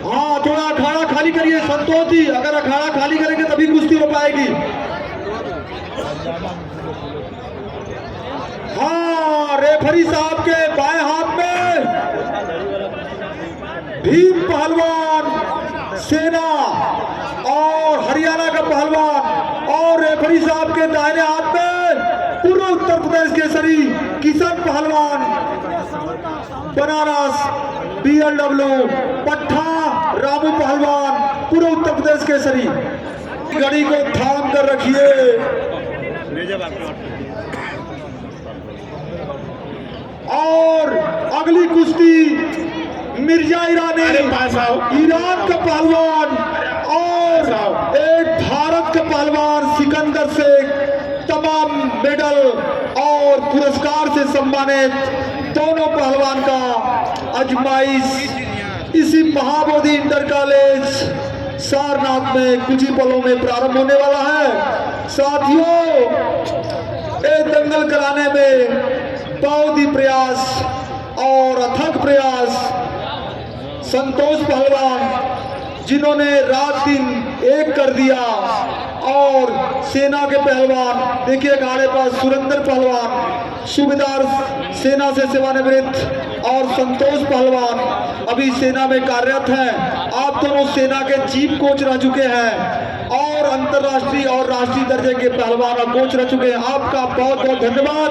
हाँ, थोड़ा अखाड़ा खाली करिए संतोष जी, अगर अखाड़ा खाली करेंगे तभी कुश्ती हो पाएगी। हाँ, रेफरी साहब के बाएं हाथ में भीम पहलवान सेना और हरियाणा का पहलवान, और रेफरी साहब के दाहिने हाथ में पूर्व उत्तर प्रदेश केसरी किशन पहलवान बनारस BLW पट्टा रामू पहलवान पूर्व उत्तर प्रदेश केसरी। घड़ी को थाम कर रखिए। और अगली कुश्ती मिर्जा ईरानी, ईरान का पहलवान, और एक भारत का पहलवान सिकंदर शेख, तमाम मेडल और पुरस्कार से सम्मानित दोनों पहलवान का आजमाइश इसी महाबोधि इंटर कॉलेज सारनाथ में कुछ ही पलों में प्रारंभ होने वाला है। साथियों, एक दंगल कराने में बहुत ही प्रयास और अथक प्रयास संतोष पहलवान, जिन्होंने रात दिन एक कर दिया, और सेना के पहलवान देखिए अखाड़े पर सुरेंद्र पहलवान सूबेदार सेना से सेवानिवृत्त, और संतोष पहलवान अभी सेना में कार्यरत हैं। आप दोनों सेना के चीफ कोच रह चुके हैं और अंतर्राष्ट्रीय और राष्ट्रीय दर्जे के पहलवान और कोच रह चुके हैं। आपका बहुत बहुत धन्यवाद।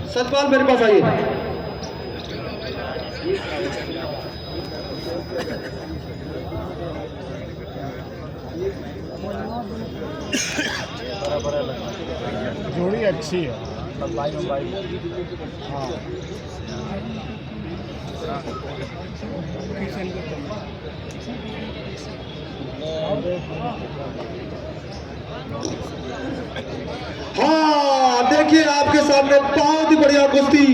सतपाल मेरे पास आइए। जोड़ी अच्छी है, लंबाई हाँ। हाँ, देखिए आपके सामने बहुत ही बढ़िया कुश्ती,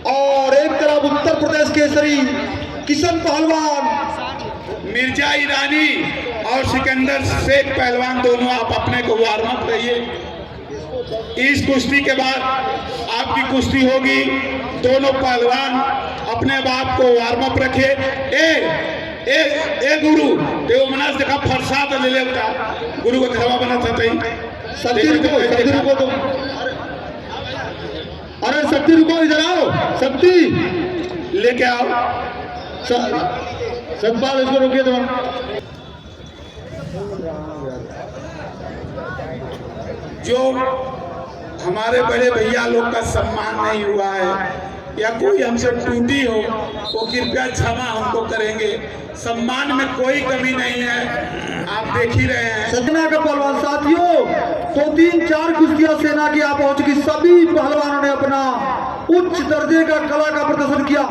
और एक तरफ उत्तर प्रदेश केसरी किशन पहलवान, मिर्जा ईरानी और सिकंदर शेख पहलवान, दोनों आप अपने को वार्म अप रहिए। इस कुश्ती के बाद आपकी कुश्ती होगी। दोनों पहलवान अपने आप को वार्म अप रखे। ए गुरु ते मनास देखा फरसा तो ले लेता गुरु को खवा बना था तई शक्ति रुको तुम। अरे शक्ति रुको, इधर आओ। शक्ति लेके आओ। सतपाल इसको रोकिए तुम। जो हमारे बड़े भैया लोग का सम्मान नहीं हुआ है या कोई हमसे टूटी हो वो कृपया क्षमा हमको करेंगे। सम्मान में कोई कमी नहीं है, आप देख ही रहे हैं। सेना का पहलवान साथियों, तो 3-4 कुश्तियां सेना की आप पहुंच चुकी। सभी पहलवानों ने अपना उच्च दर्जे का कला का प्रदर्शन किया।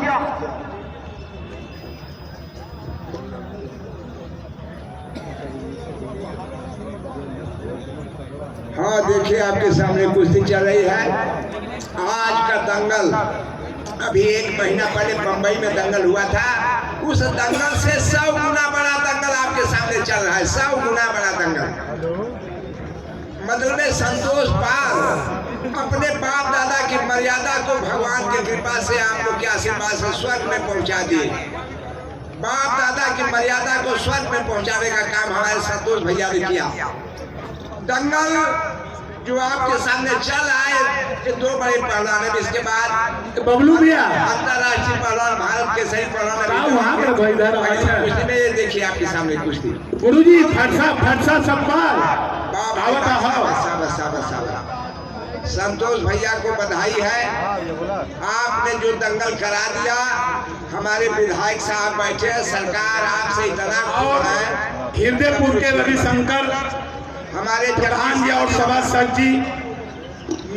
हाँ, देखिए आपके सामने कुश्ती चल रही है। आज का दंगल अभी 1 महीना पहले बंबई में दंगल हुआ था। उस दंगल से 100 गुना बड़ा दंगल आपके सामने चल रहा है। 100 गुना बड़ा दंगल। मतलब में संतोष पाल अपने बाप दादा की मर्यादा को भगवान की कृपा से आप लोग के आशीर्वाद से स्वर्ग में पहुंचा दिए। बाप दादा की मर्यादा को स्वर्ग में पहुंचाने का काम हमारे संतोष भैया ने किया। दंगल जो आपके सामने चल आए 2 बड़े पहलवान है। इसके बाद बबलू भैया अंतरराष्ट्रीय पहलवान, भारत के सही पहलवान कुश्ती में देखिए आपके सामने कुश्ती। गुरुजी फरसा सम्मान। संतोष भैया को बधाई है। आपने जो दंगल करा दिया, हमारे विधायक साहब बैठे हैं, सरकार आपसे इतना खुश है। हृदयपुर के रविशंकर हमारे प्रधान जी और सभासद जी,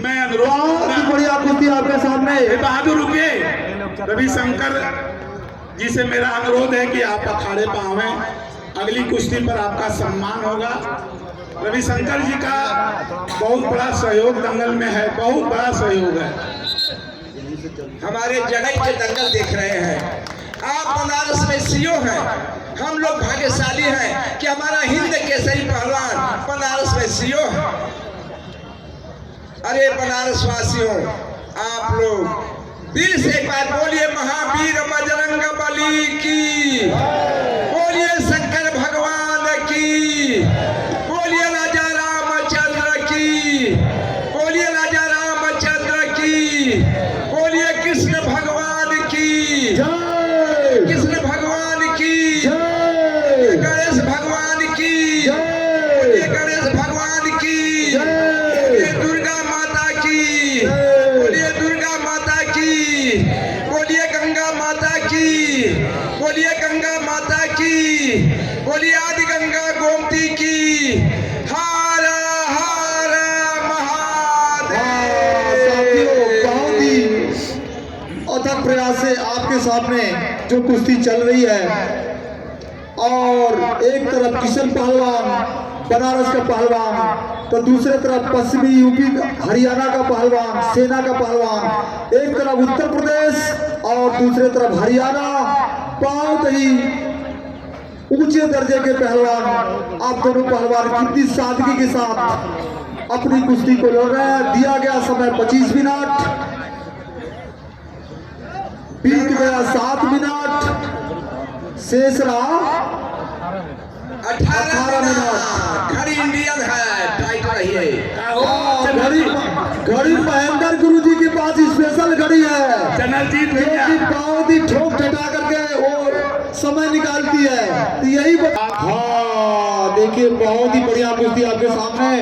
मैं अनुरोध बढ़िया कुश्ती आपके सामने। बहादुर रुके। रविशंकर जी से मेरा अनुरोध है कि आप अखाड़े पर आवें। अगली कुश्ती पर आपका सम्मान होगा। रविशंकर जी का बहुत बड़ा सहयोग दंगल में है, बहुत बड़ा सहयोग है। हमारे जगह के दंगल देख रहे हैं आप। बनारस में सीओ हैं, हम लोग भाग्यशाली हैं कि हमारा हिंद केसरी पहलवान बनारस में सीओ है। अरे बनारस वासियों, आप लोग दिल से एक बार बोलिए महावीर बजरंग बली की, बोलिए शंकर भगवान की, बोलिए राजा रामचंद्र की, बोलिए राजा रामचंद्र की, बोलिए कृष्ण भगवान की, जय कृष्ण भगवान की, जय गणेश भगवान की, जय बोलिए गणेश भगवान की, बोलिए दुर्गा माता की, बोलिए दुर्गा माता की, बोलिए गंगा माता की, बोलिए गंगा माता की, बोलिए आदि गंगा गोमती की। हर हर साथियों, बहुत महादेव। ही अथक प्रयास से आपके सामने जो कुश्ती चल रही है, और एक तरफ किशन पहलवान बनारस का पहलवान, तो दूसरे तरफ पश्चिमी यूपी हरियाणा का पहलवान, सेना का पहलवान, एक तरफ उत्तर प्रदेश और दूसरे तरफ हरियाणा, बहुत ही ऊंचे दर्जे के पहलवान। आप दोनों पहलवान कितनी सादगी के साथ अपनी कुश्ती को लड़ रहे हैं। दिया गया समय 25 मिनट, बीत गया 7 मिनट, शेष रहा 18 मिनट। घड़ी इंडियन है, टाइट रहिए। घड़ी महेंद्र गुरु जी के पास स्पेशल घड़ी है, चनलजीत जो भैया कि बहुत ही ठोक ठटा करके वो समय निकालती है। तो यही हाँ, देखिए बहुत ही बढ़िया कुश्ती आपके सामने,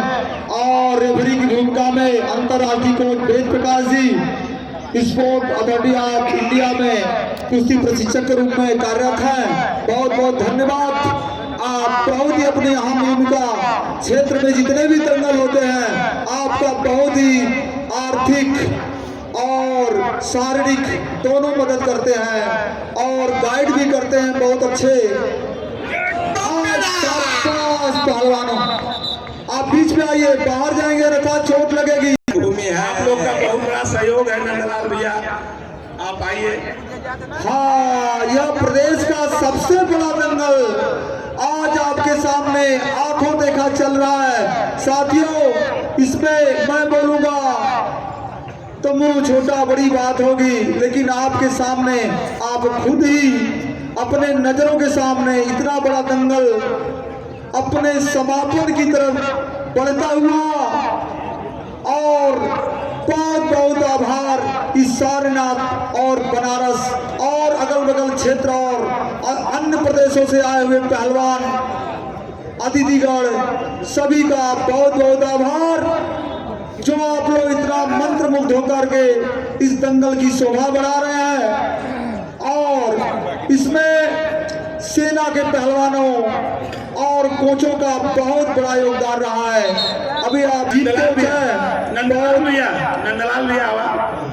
और रेफरी की भूमिका में अंतर्राष्ट्रीय coach Ved Prakash ji sport authority of India में कुश्ती प्रशिक्षक के रूप में कार्यरत हैं। बहुत बहुत धन्यवाद। आप बहुत ही अपनी अहम भूमिका क्षेत्र में जितने भी दंगल होते हैं, आपका बहुत ही आर्थिक और शारीरिक दोनों मदद करते हैं और गाइड भी करते हैं बहुत अच्छे। शाबाश पहलवानों, आप बीच में आइए, बाहर जाएंगे ना चोट लगेगी। भूमि है, आप लोग का बहुत बड़ा सहयोग है नंदलाल भैया, आप आइए। हाँ, यह प्रदेश का सबसे बड़ा दंगल आज आपके सामने आंखों देखा चल रहा है। साथियों, इसमें मैं बोलूंगा तो मुंह छोटा बड़ी बात होगी, लेकिन आपके सामने आप खुद ही अपने नजरों के सामने इतना बड़ा दंगल अपने समापन की तरफ बढ़ता हुआ, और बहुत बहुत आभार इस सारनाथ और बनारस और अगल बगल क्षेत्र और अन्य प्रदेशों से आए हुए पहलवान अतिथिगण सभी का बहुत बहुत आभार, जो आप लोग इतना मंत्र मुग्ध होकर के इस दंगल की शोभा बढ़ा रहे हैं। और इसमें सेना के पहलवानों और कोचों का बहुत बड़ा योगदान रहा है। अभी आप जीतते हैं, नंदलाल भैया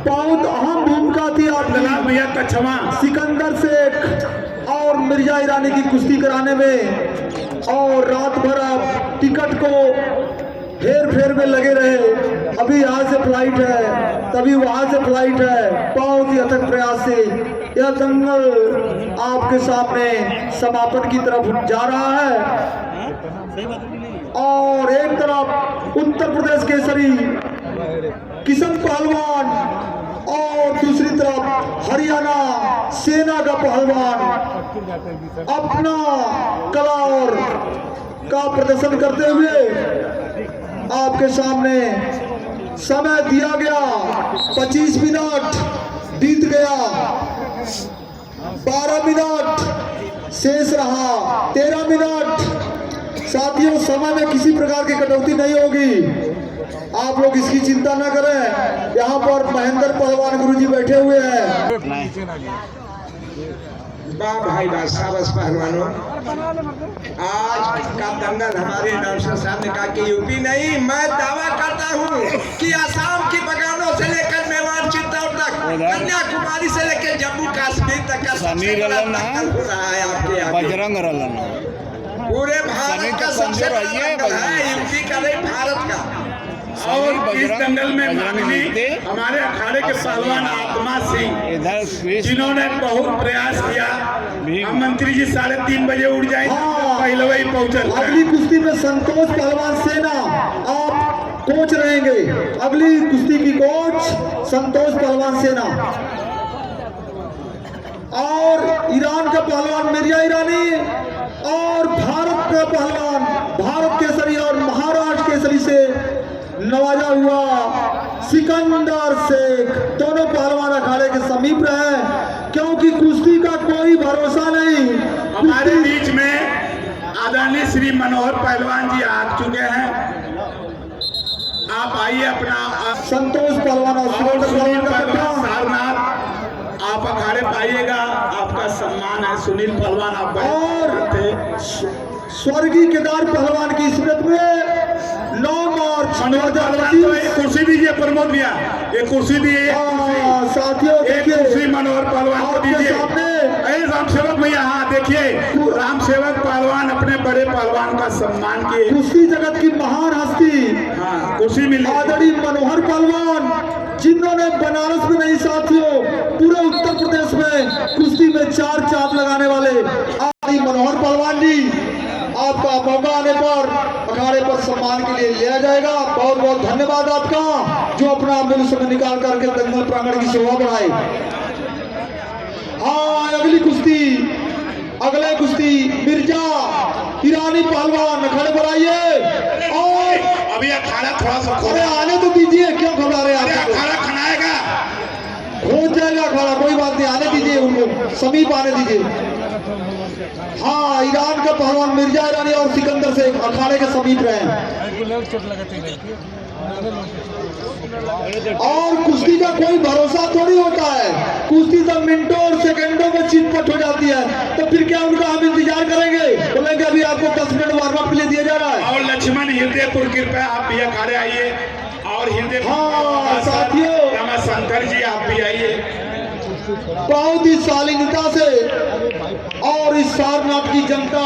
बहुत अहम भूमिका थी आप नंदलाल भैया का क्षमा। सिकंदर शेख और मिर्जा ईरानी की कुश्ती कराने में, और रात भर आप टिकट को हेर फेर में लगे रहे। अभी यहाँ से फ्लाइट है, तभी वहाँ से फ्लाइट है। बहुत ही अथक प्रयास से यह दंगल आपके सामने समापन की तरफ जा रहा है। और एक तरफ उत्तर प्रदेश केसरी किशन पहलवान और दूसरी तरफ हरियाणा सेना का पहलवान अपना कला और का प्रदर्शन करते हुए आपके सामने। समय दिया गया 25 मिनट, बीत गया 12 मिनट, शेष रहा 13 मिनट। साथियों, समय में किसी प्रकार की कटौती नहीं होगी, आप लोग इसकी चिंता न करें। यहाँ पर महेंद्र पहलवान गुरुजी बैठे हुए हैं। वाह भाई वाह, शाबाश पहलवानों। आज का दंगल हमारे डॉक्टर साहब ने कहा कि यूपी नहीं, मैं दावा करता हूँ कि आसाम की बगानों से लेकर मेवाड़ चित्तौड़ तक, कन्याकुमारी से लेकर जम्मू कश्मीर तक का सबसे बड़ा दंगल हो रहा है आपके यहाँ। बजरंग रलन पूरे भारत का सबसे बड़ा दंगल है, यूपी का नहीं, भारत का। और इस दंगल में माननीय हमारे अखाड़े के पहलवान आत्मा सिंह, इधर जिन्होंने बहुत प्रयास किया हम मंत्री जी 3:30 बजे उठ जाएंगे, हाँ। पहले वही पहुंचल अगली कुश्ती में संतोष पहलवान सेना आप कोच रहेंगे। अगली कुश्ती की कोच संतोष पहलवान सेना। और ईरान का पहलवान मिर्जा ईरानी और भारत का पहलवान भारत केसरी और महाराष्ट्र केसरी से नवाजा हुआ सिकंदर शेख, दोनों पहलवान अखाड़े के समीप रहे, क्योंकि कुश्ती का कोई भरोसा नहीं। हमारे बीच में आदरणीय श्री मनोहर पहलवान जी आ चुके हैं। आप आइए अपना संतोष पहलवान और और सुनील का पहलवान कप्तान। सारनाथ आप अखाड़े पाइएगा, आपका सम्मान है। सुनील पहलवान आप और थे। स्वर्गीय केदार पहलवान की स्मृति में 9 मार्च मनोहर पहलवान को एक कुर्सी दीजिए, प्रमोद भैया एक कुर्सी दिए, साथियों एक देखिए कुर्सी मनोहर पहलवान को आपके दीजिए। सामने अरे राम सेवक भैया, हाँ देखिए राम सेवक पहलवान अपने बड़े पहलवान का सम्मान किए। कुश्ती जगत की महान हस्ती हाँ कुर्सी मिली। आदरणीय मनोहर पहलवान, जिन्होंने बनारस में नहीं साथियों पूरे उत्तर प्रदेश में कुश्ती में 4 चांद लगाने वाले आदरणीय मनोहर पहलवान जी, आपका मौका आने पर अखाड़े पर सम्मान के लिए लिया जाएगा। बहुत बहुत धन्यवाद आपका, जो अपना अमूल्य समय निकाल करके दंगल प्रांगण की शोभा बढ़ाए। हाँ अगले कुश्ती मिर्जा ईरानी पहलवान अखाड़े पर आइए। और अभी अखाड़ा थोड़ा सा अरे आने तो दीजिए, क्यों घबरा रहे अरे हैं आप? अखाड़ा खनाएगा। हो जाएगा अखाड़ा, कोई बात नहीं, आने दीजिए उनको, समीप आने दीजिए। हाँ ईरान का पहलवान मिर्जा ईरानी और सिकंदर से अखाड़े के समीप रहे। और कुश्ती का कोई भरोसा थोड़ी होता है, कुश्ती तो मिनटों और सेकंडों में चिटपट हो जाती है, तो फिर क्या उनका हम इंतजार करेंगे? बोलेंगे अभी आपको 10 मिनट वार्म अप के लिए दिया जा रहा है। और लक्ष्मण हृदयपुर कृपया आप भी अखाड़े आइए। और हृदयपुर हाँ, साथियों। रमाशंकर जी आप भी आइए। बहुत ही शालीनता से और इस सारनाथ की जनता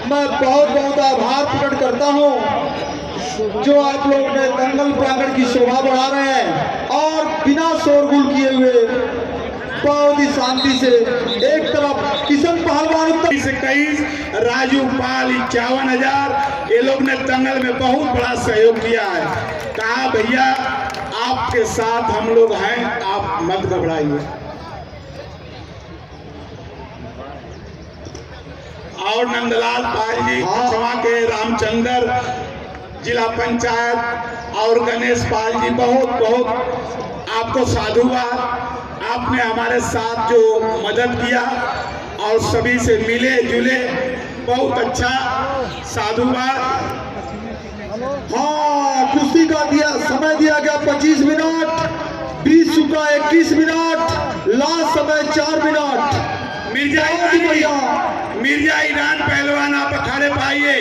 मैं बहुत बहुत आभार प्रकट करता हूं, जो आप लोग ने दंगल प्रांगण की शोभा बढ़ा रहे हैं और बिना शोरगुल किए हुए बहुत ही शांति से। एक तरफ किशन पहलवान उत्तर 21 राजू पाल 51,000 ये लोग ने दंगल में बहुत बड़ा सहयोग किया है। कहा भैया आपके साथ हम लोग हैं, आप मत घबराइए। और नंदलाल पाल जी कछवा के, रामचंद्र जिला पंचायत और गणेश पाल जी बहुत बहुत आपको साधुवाद। आपने हमारे साथ जो मदद किया और सभी से मिले जुले, बहुत अच्छा साधुवाद। हाँ कुश्ती का समय दिया गया 25 मिनट, 20 चुका 21 मिनट, लास्ट समय 4 मिनट। मिर्जा ईरान पहलवान आप अखाड़े पाइए।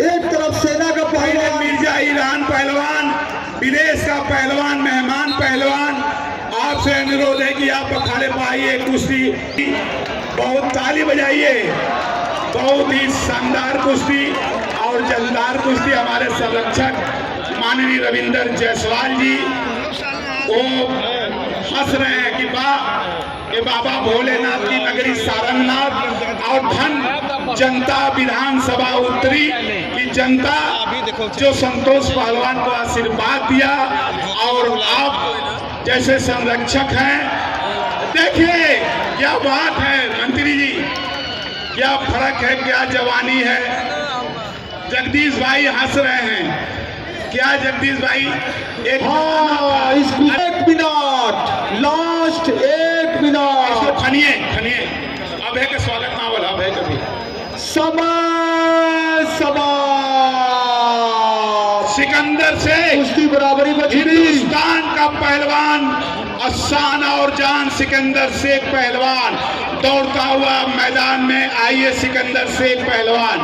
एक तरफ सेना का पहलवान मिर्जा ईरान पहलवान, विदेश का पहलवान, मेहमान पहलवान, आपसे अनुरोध है कि आप अखाड़े पाइए। कुश्ती बहुत ताली बजाइए। बहुत ही शानदार कुश्ती और जलदार कुश्ती। हमारे संरक्षक माननीय रविंदर जायसवाल जी वो हंस रहे हैं कि बाबा भोलेनाथ की नगरी सारंगनाथ और धन जनता विधानसभा उत्तरी की जनता जो संतोष पहलवान को आशीर्वाद दिया। और आप जैसे संरक्षक हैं, देखिए क्या बात है मंत्री जी, क्या फर्क है, क्या जवानी है। जगदीश भाई हंस रहे हैं। क्या जगदीश भाई एक मिनट, लास्ट 1 मिनट, इसको खनिए अब है कि स्वागत नावल अब है कभी समय सिकंदर से कुश्ती बराबरी बची। हिंदुस्तान का पहलवान असान और जान सिकंदर शेख पहलवान दौड़ता हुआ मैदान में। आइए सिकंदर शेख पहलवान।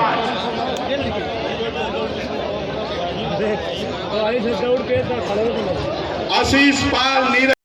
आशीष पाल नीरज